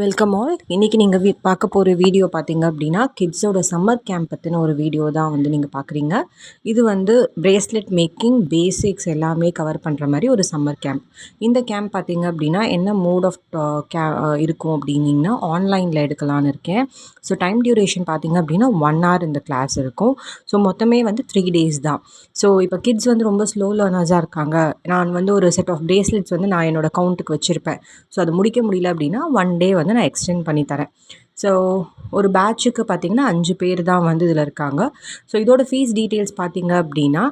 Welcome all. இன்றைக்கி நீங்கள் பார்க்க போகிற வீடியோ பார்த்தீங்க அப்படின்னா கிட்ஸோட சம்மர் கேம்ப் பற்றின ஒரு வீடியோ தான் வந்து நீங்கள் பார்க்குறீங்க. இது வந்து பிரேஸ்லெட் மேக்கிங் பேசிக்ஸ் எல்லாமே கவர் பண்ணுற மாதிரி ஒரு சம்மர் கேம்ப். இந்த கேம்ப் பார்த்தீங்க அப்படின்னா என்ன மோட் ஆஃப் இருக்கும் அப்படின்னிங்கன்னா ஆன்லைனில் எடுக்கலான்னு இருக்கேன். ஸோ டைம் டியூரேஷன் பார்த்தீங்க அப்படின்னா 1 hour இந்த கிளாஸ் இருக்கும். ஸோ மொத்தமே வந்து 3 days தான். ஸோ இப்போ கிட்ஸ் வந்து ரொம்ப ஸ்லோ லேர்னர்ஸாக இருக்காங்க. நான் வந்து ஒரு செட் ஆஃப் பிரேஸ்லெட்ஸ் வந்து நான் என்னோடய கவுண்ட்டுக்கு வச்சுருப்பேன். ஸோ அது முடிக்க முடியல அப்படின்னா 1 day வந்து நான் எக்ஸ்டெண்ட் பண்ணி தரேன். ஸோ ஒரு பேட்சுக்கு பார்த்திங்கன்னா 5 பேர் தான் வந்து இதில் இருக்காங்க. ஸோ இதோட ஃபீஸ் டீட்டெயில்ஸ் பார்த்திங்க அப்படின்னா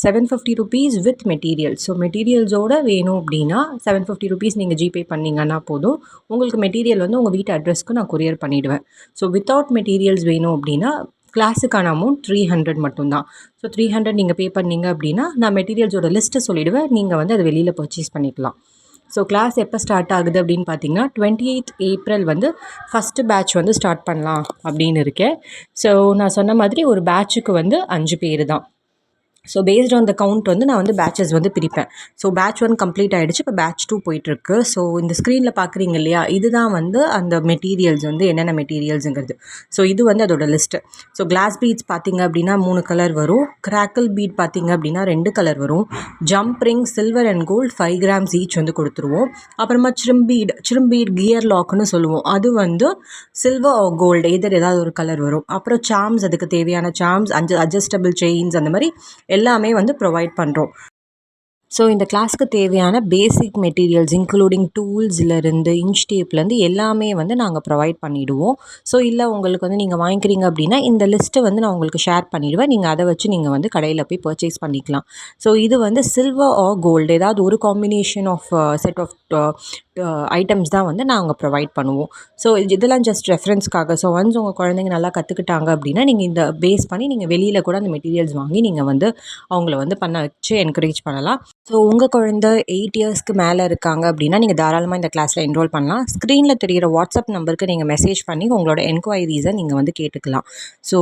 750 rupees வித் மெட்டீரியல்ஸ். ஸோ மெட்டீரியல்ஸோடு வேணும் அப்படின்னா 750 rupees நீங்கள் ஜிபே பண்ணிங்கன்னா போதும். உங்களுக்கு மெட்டீரியல் வந்து உங்கள் வீட்டு அட்ரஸ்க்கு நான் கொரியர் பண்ணிவிடுவேன். ஸோ வித்தவுட் மெட்டீரியல்ஸ் வேணும் அப்படின்னா கிளாஸுக்கான அமௌண்ட் 300 மட்டும்தான். ஸோ 300 நீங்கள் பே பண்ணிங்க அப்படின்னா நான் மெட்டீரியல்ஸோட லிஸ்ட்டை சொல்லிவிடுவேன். நீங்கள் வந்து அதை வெளியில் பர்ச்சேஸ் பண்ணிக்கலாம். ஸோ கிளாஸ் எப்போ ஸ்டார்ட் ஆகுது அப்படின்னு பார்த்தீங்கன்னா 28th April வந்து ஃபஸ்ட்டு பேட்ச் வந்து ஸ்டார்ட் பண்ணலாம் அப்படின்னு இருக்கேன். ஸோ நான் சொன்ன மாதிரி ஒரு பேட்சுக்கு வந்து 5 பேர் தான். So based on the count வந்து நான் வந்து பேட்சஸ் வந்து பிரிப்பேன். ஸோ பேட்ச் 1 கம்ப்ளீட் ஆகிடுச்சு. இப்போ பேட்ச் 2 போயிட்டுருக்கு. ஸோ இந்த ஸ்க்ரீனில் பார்க்குறீங்க இல்லையா, இதுதான் வந்து அந்த மெட்டீரியல்ஸ் வந்து என்னென்ன மெட்டீரியல்ஸுங்கிறது. ஸோ இது வந்து அதோட லிஸ்ட்டு. ஸோ கிளாஸ் பீட்ஸ் பார்த்திங்க அப்படின்னா 3 கலர் வரும். கிராக்கிள் பீட் பார்த்திங்க அப்படின்னா 2 கலர் வரும். Jump ring silver and gold 5 grams each வந்து கொடுத்துருவோம். அப்புறமா சிரும்பீட் கியர் லாக்னு சொல்லுவோம். அது வந்து சில்வர் ஆர் கோல்டு ஏதாவது ஒரு கலர் வரும். அப்புறம் சார்ம்ஸ், அதுக்கு தேவையான சார்ம்ஸ், அட்ஜஸ்டபிள் செயின்ஸ், அந்த மாதிரி எல்லாமே வந்து ப்ரொவைட் பண்ணுறோம். ஸோ இந்த கிளாஸ்க்கு தேவையான பேசிக் மெட்டீரியல்ஸ் இன்க்ளூடிங் டூல்ஸ்லேருந்து இன்ச் டேப்லேருந்து எல்லாமே வந்து நாங்கள் ப்ரொவைட் பண்ணிவிடுவோம். ஸோ இல்லை உங்களுக்கு வந்து நீங்கள் வாங்கிக்கிறீங்க அப்படின்னா இந்த லிஸ்ட்டை வந்து நான் உங்களுக்கு ஷேர் பண்ணிவிடுவேன். நீங்கள் அதை வச்சு நீங்கள் வந்து கடையில் போய் பர்ச்சேஸ் பண்ணிக்கலாம். ஸோ இது வந்து சில்வர் ஆர் கோல்டு ஏதாவது ஒரு combination of set of items தான் வந்து நாங்கள் ப்ரொவைட் பண்ணுவோம். ஸோ இதெல்லாம் ஜஸ்ட் ரெஃபரன்ஸ்க்காக. ஸோ ஒன்ஸ் உங்கள் குழந்தைங்க நல்லா கற்றுக்கிட்டாங்க அப்படின்னா நீங்கள் இந்த பேஸ் பண்ணி நீங்கள் வெளியில் கூட அந்த மெட்டீரியல்ஸ் வாங்கி நீங்கள் வந்து அவங்கள வந்து பண்ண வச்சு என்கரேஜ் பண்ணலாம். ஸோ உங்கள் குழந்தை 8 yearsக்கு மேலே இருக்காங்க அப்படின்னா நீங்கள் தாராளமாக இந்த கிளாஸில் என்ரோல் பண்ணலாம். ஸ்க்ரீனில் தெரிகிற வாட்ஸ்அப் நம்பருக்கு நீங்கள் மெசேஜ் பண்ணி உங்களோட என்கொயரிஸை நீங்கள் வந்து கேட்டுக்கலாம். ஸோ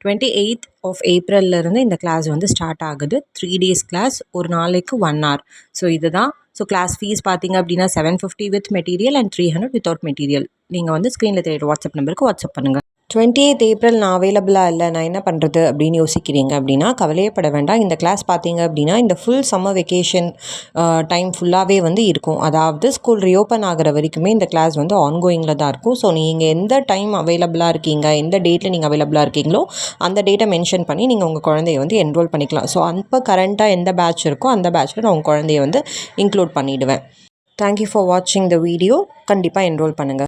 28th of April இந்த கிளாஸ் வந்து ஸ்டார்ட் ஆகுது. 3 days கிளாஸ், ஒரு நாளைக்கு 1 hour. ஸோ இதுதான். ஸோ கிளாஸ் ஃபீஸ் பார்த்திங்க அப்படின்னா 750 with material and 300 without material. நீங்கள் வந்து ஸ்க்ரீனில் தெரியுற வாட்ஸ்அப் நம்பருக்கு வாட்ஸ்அப் பண்ணுங்கள். 28th April நான் அவைலபிளாக இல்லை, நான் என்ன பண்ணுறது அப்படின்னு யோசிக்கிறீங்க அப்படின்னா கவலையப்பட வேண்டாம். இந்த கிளாஸ் பார்த்தீங்க அப்படின்னா இந்த ஃபுல் சம்மர் வெக்கேஷன் டைம் ஃபுல்லாகவே வந்து இருக்கும். அதாவது ஸ்கூல் ரீஓப்பன் ஆகிற வரைக்குமே இந்த கிளாஸ் வந்து ஆன்கோயிங்கில் தான் இருக்கும். ஸோ நீங்கள் எந்த டைம் அவைலபிளாக இருக்கீங்க, எந்த டேட்டில் நீங்கள் அவைலபிளாக இருக்கீங்களோ அந்த டேட்டை மென்ஷன் பண்ணி நீங்கள் உங்கள் குழந்தைய வந்து என்ரோல் பண்ணிக்கலாம். ஸோ அப்போ கரண்ட்டாக எந்த பேட்ச் இருக்கோ அந்த பேட்ச்சில் நான் உங்கள் குழந்தைய வந்து இன்க்ளூட் பண்ணிவிடுவேன். தேங்க்யூ ஃபார் வாட்சிங் த வீடியோ. கண்டிப்பாக என்ரோல் பண்ணுங்கள்.